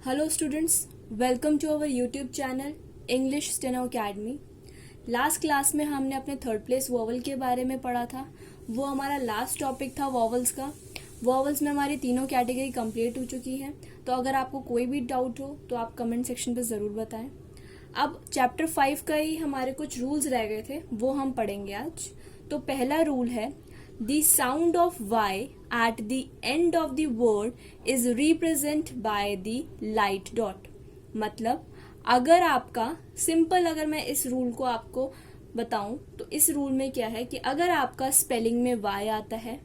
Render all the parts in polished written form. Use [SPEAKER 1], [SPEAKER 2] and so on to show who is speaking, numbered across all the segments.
[SPEAKER 1] Hello students, welcome to our YouTube channel English steno academy. Last class में हमने अपने third place vowel के बारे में पढ़ा था। वो हमारा लास्ट टॉपिक था वॉवल्स का। वॉवल्स में हमारी तीनों कैटेगरी कंप्लीट हो चुकी है। तो अगर आपको कोई भी डाउट हो तो आप कमेंट सेक्शन पे ज़रूर बताएं। अब चैप्टर 5 का ही हमारे कुछ रूल्स रह गए थे, वो हम पढ़ेंगे आज। तो पहला रूल है, The sound of Y at the end of the word is represented by the light dot। मतलब अगर आपका सिंपल, अगर मैं इस रूल को आपको बताऊं तो इस रूल में क्या है कि अगर आपका स्पेलिंग में Y आता है,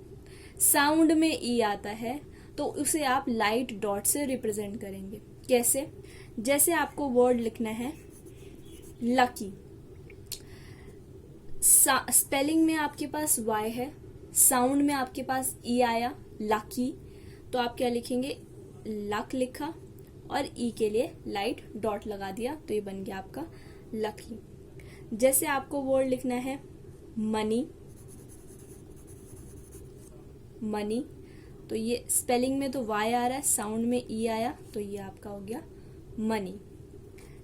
[SPEAKER 1] साउंड में E आता है, तो उसे आप लाइट डॉट से रिप्रेजेंट करेंगे। कैसे? जैसे आपको वर्ड लिखना है लकी, स्पेलिंग में आपके पास Y है, साउंड में आपके पास ई आया लकी, तो आप क्या लिखेंगे? लक लिखा और ई के लिए लाइट डॉट लगा दिया, तो ये बन गया आपका लकी। जैसे आपको वर्ड लिखना है मनी, मनी, तो ये स्पेलिंग में तो वाई आ रहा है, साउंड में ई आया, तो ये आपका हो गया मनी।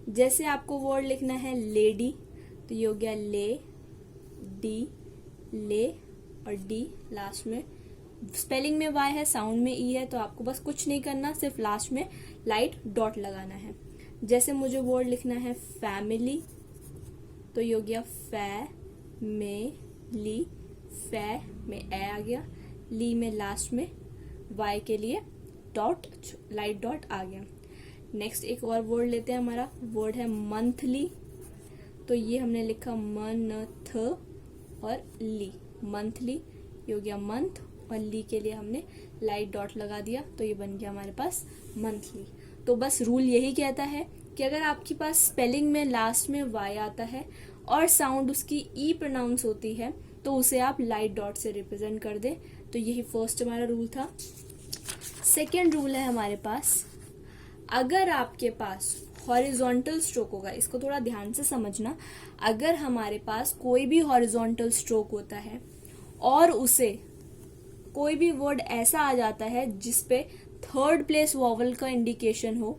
[SPEAKER 1] जैसे आपको वर्ड लिखना है लेडी, तो ये हो गया ले, डी, ले और डी लास्ट में। स्पेलिंग में वाई है, साउंड में ई है, तो आपको बस कुछ नहीं करना, सिर्फ लास्ट में लाइट डॉट लगाना है। जैसे मुझे वर्ड लिखना है फैमिली, तो ये हो गया फै में ली, फै में ए आ गया, ली में लास्ट में वाई के लिए डॉट, लाइट डॉट आ गया। नेक्स्ट एक और वर्ड लेते हैं, हमारा वर्ड है मंथली, तो ये हमने लिखा मंथ और ली, मंथली, ये हो गया मंथ और ली के लिए हमने लाइट डॉट लगा दिया, तो ये बन गया हमारे पास मंथली। तो बस रूल यही कहता है कि अगर आपके पास स्पेलिंग में लास्ट में वाई आता है और साउंड उसकी ई प्रोनाउंस होती है, तो उसे आप लाइट डॉट से रिप्रेजेंट कर दें। तो यही फर्स्ट हमारा रूल था। सेकेंड रूल है हमारे पास, अगर आपके पास हॉरिजॉन्टल स्ट्रोक होगा, इसको थोड़ा ध्यान से समझना, अगर हमारे पास कोई भी हॉरिजॉन्टल स्ट्रोक होता है और उसे कोई भी वर्ड ऐसा आ जाता है जिसपे थर्ड प्लेस वॉवल का इंडिकेशन हो,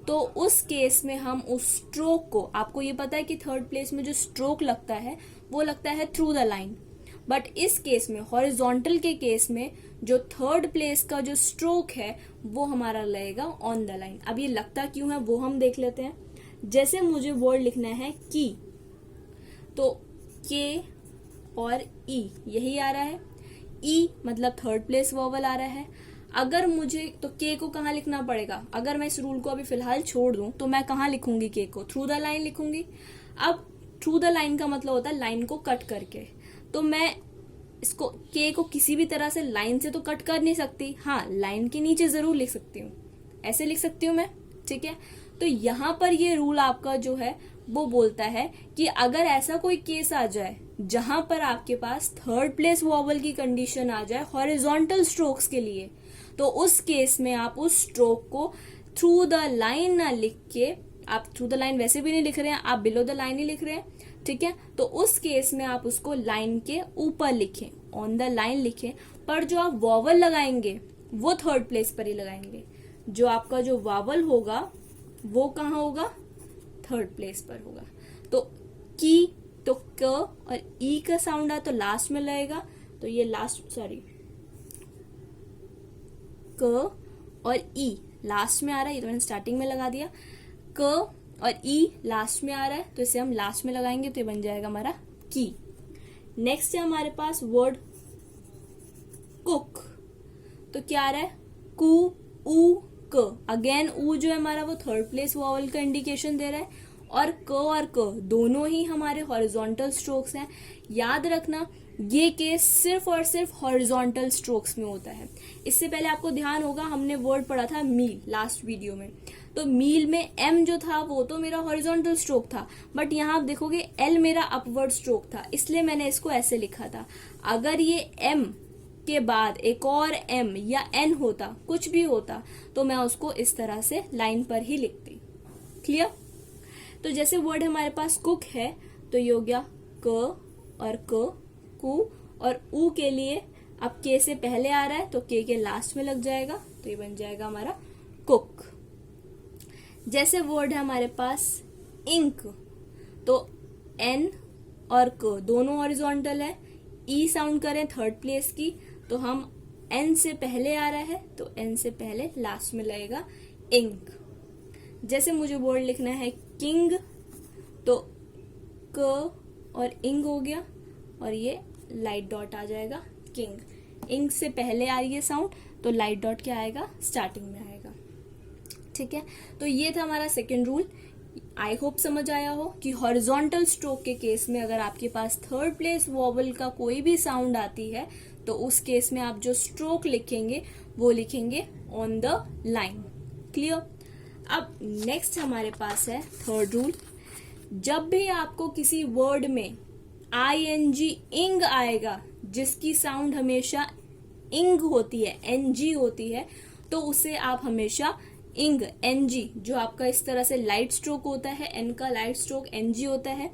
[SPEAKER 1] तो उस केस में हम उस स्ट्रोक को, आपको ये पता है कि थर्ड प्लेस में जो स्ट्रोक लगता है वो लगता है थ्रू द लाइन, बट इस केस में हॉरिजॉन्टल के केस में जो थर्ड प्लेस का जो स्ट्रोक है वो हमारा लगेगा ऑन द लाइन। अब ये लगता क्यों है वो हम देख लेते हैं। जैसे मुझे वर्ड लिखना है की, तो के और ई यही आ रहा है, ई मतलब थर्ड प्लेस वॉवल आ रहा है। अगर मुझे, तो के को कहाँ लिखना पड़ेगा? अगर मैं इस रूल को अभी फिलहाल छोड़ दूं तो मैं कहाँ लिखूंगी के को? थ्रू द लाइन लिखूंगी। अब थ्रू द लाइन का मतलब होता है लाइन को कट करके, तो मैं इसको के को किसी भी तरह से लाइन से तो कट कर नहीं सकती, हाँ लाइन के नीचे जरूर लिख सकती हूँ, ऐसे लिख सकती हूँ मैं, ठीक है। तो यहाँ पर ये रूल आपका जो है वो बोलता है कि अगर ऐसा कोई केस आ जाए जहां पर आपके पास थर्ड प्लेस वॉवल की कंडीशन आ जाए हॉरिजॉन्टल स्ट्रोक्स के लिए, तो उस केस में आप उस स्ट्रोक को थ्रू द लाइन ना लिख के, आप थ्रू द लाइन वैसे भी नहीं लिख रहे हैं, आप बिलो द लाइन ही लिख रहे हैं, ठीक है, तो उस केस में आप उसको लाइन के ऊपर लिखें, ऑन द लाइन लिखें, पर जो आप वॉवल लगाएंगे वो थर्ड प्लेस पर ही लगाएंगे। जो आपका जो वॉवल होगा वो कहाँ होगा? थर्ड प्लेस पर होगा। तो की, तो क और ई का साउंड है तो लास्ट में लगेगा, तो ये लास्ट, सॉरी, क और ई लास्ट में आ रहा है, ये तो मैंने स्टार्टिंग में लगा दिया, क और ई लास्ट में आ रहा है, तो इसे हम लास्ट में लगाएंगे, तो ये बन जाएगा हमारा की। नेक्स्ट है हमारे पास वर्ड कुक, तो क्या आ रहा है? कु, ऊ, क। अगेन ऊ जो है हमारा वो थर्ड प्लेस वॉवल का इंडिकेशन दे रहा है, और क दोनों ही हमारे हॉरिजॉन्टल स्ट्रोक्स हैं। याद रखना ये केस सिर्फ और सिर्फ हॉरिजॉन्टल स्ट्रोक्स में होता है। इससे पहले आपको ध्यान होगा हमने वर्ड पढ़ा था मील लास्ट वीडियो में, तो मील में एम जो था वो तो मेरा हॉरिजॉन्टल स्ट्रोक था, बट यहाँ आप देखोगे एल मेरा अपवर्ड स्ट्रोक था, इसलिए मैंने इसको ऐसे लिखा था। अगर ये एम के बाद एक और एम या एन होता, कुछ भी होता, तो मैं उसको इस तरह से लाइन पर ही लिखती। क्लियर? तो जैसे वर्ड हमारे पास कुक है, तो ये हो गया क और क, कु, और ऊ के लिए अब के से पहले आ रहा है तो के लास्ट में लग जाएगा, तो ये बन जाएगा हमारा कुक। जैसे वर्ड है हमारे पास इंक, तो एन और क दोनों हॉरिजॉन्टल है, ई साउंड करें थर्ड प्लेस की, तो हम एन से पहले आ रहा है तो एन से पहले लास्ट में लगेगा इंक। जैसे मुझे वर्ड लिखना है किंग, तो क और इंग हो गया और ये लाइट डॉट आ जाएगा किंग। इंग से पहले आ रही है साउंड तो लाइट डॉट क्या आएगा, स्टार्टिंग में आएगा। ठीक है, तो ये था हमारा सेकेंड रूल। आई होप समझ आया हो कि हॉरिजॉन्टल स्ट्रोक के केस में अगर आपके पास थर्ड प्लेस वॉवल का कोई भी साउंड आती है तो उस केस में आप जो स्ट्रोक लिखेंगे वो लिखेंगे ऑन द लाइन। क्लियर। अब नेक्स्ट हमारे पास है थर्ड रूल। जब भी आपको किसी वर्ड में आईएनजी इंग आएगा, जिसकी साउंड हमेशा इंग होती है, एनजी होती है, तो उसे आप हमेशा इंग एनजी, जो आपका इस तरह से लाइट स्ट्रोक होता है, एन का लाइट स्ट्रोक एनजी होता है,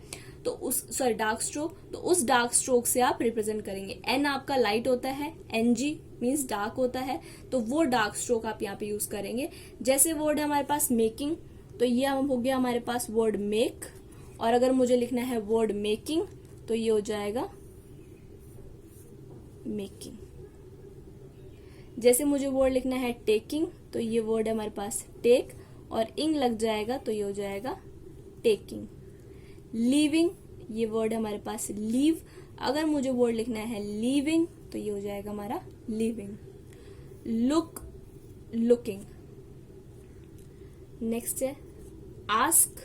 [SPEAKER 1] तो उस सॉरी डार्क स्ट्रोक, तो उस डार्क स्ट्रोक से आप रिप्रेजेंट करेंगे। एन आपका लाइट होता है, एनजी मीन्स डार्क होता है, तो वो डार्क स्ट्रोक आप यहाँ पे यूज करेंगे। जैसे वर्ड है हमारे पास मेकिंग, तो ये हो गया हमारे पास वर्ड मेक, और अगर मुझे लिखना है वर्ड मेकिंग तो ये हो जाएगा मेकिंग। जैसे मुझे वर्ड लिखना है टेकिंग, तो ये वर्ड है हमारे पास टेक, और इंग लग जाएगा तो ये हो जाएगा टेकिंग। लीविंग, ये वर्ड है हमारे पास लीव, अगर मुझे वर्ड लिखना है लीविंग तो ये हो जाएगा हमारा लीविंग। Look, looking. नेक्स्ट है आस्क,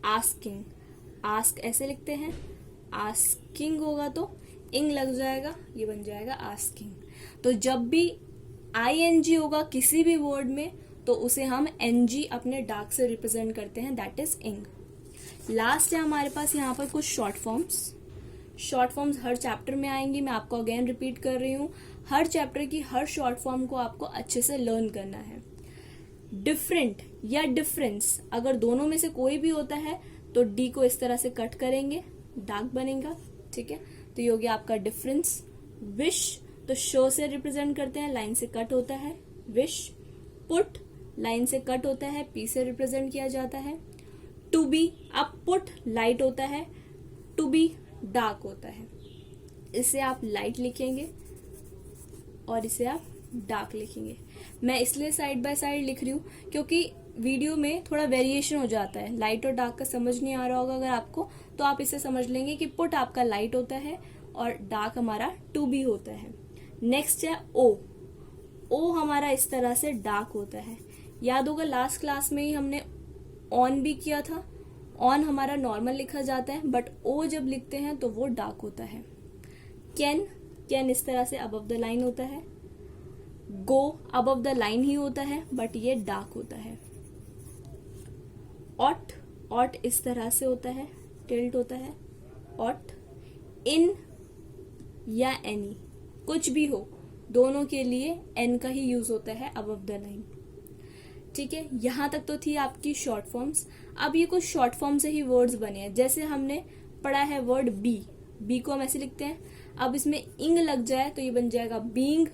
[SPEAKER 1] आस्किंग। आस्क ऐसे लिखते हैं, आस्किंग होगा तो इंग लग जाएगा, ये बन जाएगा आस्किंग। तो जब भी आईएनजी होगा किसी भी वर्ड में तो उसे हम एनजी अपने डार्क से रिप्रेजेंट करते हैं, दैट इज इंग। लास्ट है हमारे पास यहाँ पर कुछ शॉर्ट फॉर्म्स। शॉर्ट फॉर्म्स हर चैप्टर में आएंगी, मैं आपको अगेन रिपीट कर रही हूँ, हर चैप्टर की हर शॉर्ट फॉर्म को आपको अच्छे से लर्न करना है। डिफरेंट या डिफरेंस, अगर दोनों में से कोई भी होता है तो डी को इस तरह से कट करेंगे, डार्क बनेगा। ठीक है, तो ये हो गया आपका डिफरेंस। विश, तो शो से रिप्रेजेंट करते हैं, लाइन से कट होता है विश। पुट, लाइन से कट होता है, पी से रिप्रेजेंट किया जाता है। टू बी, अब पुट लाइट होता है, टू बी डार्क होता है। इसे आप लाइट लिखेंगे और इसे आप डार्क लिखेंगे। मैं इसलिए साइड बाय साइड लिख रही हूँ क्योंकि वीडियो में थोड़ा वेरिएशन हो जाता है, लाइट और डार्क का समझ नहीं आ रहा होगा अगर आपको, तो आप इसे समझ लेंगे कि पुट आपका लाइट होता है और डार्क हमारा टू बी होता है। नेक्स्ट है ओ। ओ हमारा इस तरह से डार्क होता है। याद होगा लास्ट क्लास में ही हमने ऑन भी किया था, ऑन हमारा नॉर्मल लिखा जाता है बट ओ जब लिखते हैं तो वो डार्क होता है। कैन, कैन इस तरह से अबव द लाइन होता है। गो अबव द लाइन ही होता है बट ये डार्क होता है। ऑट, ऑट इस तरह से होता है, टिल्ट होता है ऑट। इन या एनी, कुछ भी हो, दोनों के लिए एन का ही यूज होता है अबव द लाइन। ठीक है, यहां तक तो थी आपकी शॉर्ट फॉर्म्स। अब ये कुछ शॉर्ट फॉर्म से ही वर्ड्स बने हैं। जैसे हमने पढ़ा है वर्ड बी, बी को हम ऐसे लिखते हैं, अब इसमें इंग लग जाए तो ये बन जाएगा बीइंग,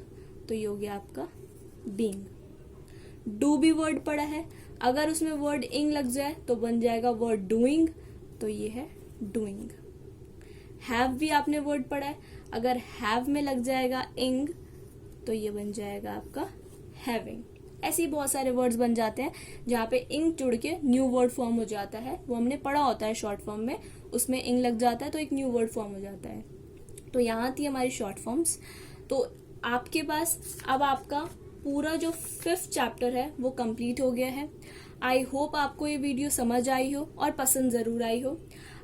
[SPEAKER 1] तो ये हो गया आपका बीइंग। डू भी वर्ड पढ़ा है, अगर उसमें वर्ड इंग लग जाए तो बन जाएगा वर्ड डूइंग, तो ये है डूइंग। हैव भी आपने वर्ड पढ़ा है, अगर हैव में लग जाएगा इंग तो ये बन जाएगा आपका हैविंग। ऐसे ही बहुत सारे वर्ड्स बन जाते हैं जहाँ पे इंग जुड़ के न्यू वर्ड फॉर्म हो जाता है, वो हमने पढ़ा होता है शॉर्ट फॉर्म में, उसमें इंग लग जाता है तो एक न्यू वर्ड फॉर्म हो जाता है। तो यहाँ थी हमारी शॉर्ट फॉर्म्स। तो आपके पास अब आपका पूरा जो 5th चैप्टर है वो कंप्लीट हो गया है। आई होप आपको ये वीडियो समझ आई हो और पसंद जरूर आई हो।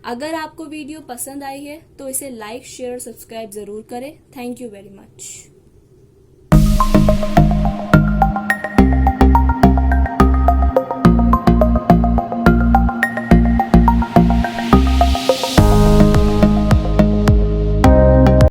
[SPEAKER 1] अगर आपको वीडियो पसंद आई है तो इसे लाइक, शेयर, सब्सक्राइब जरूर करें। Thank you very much.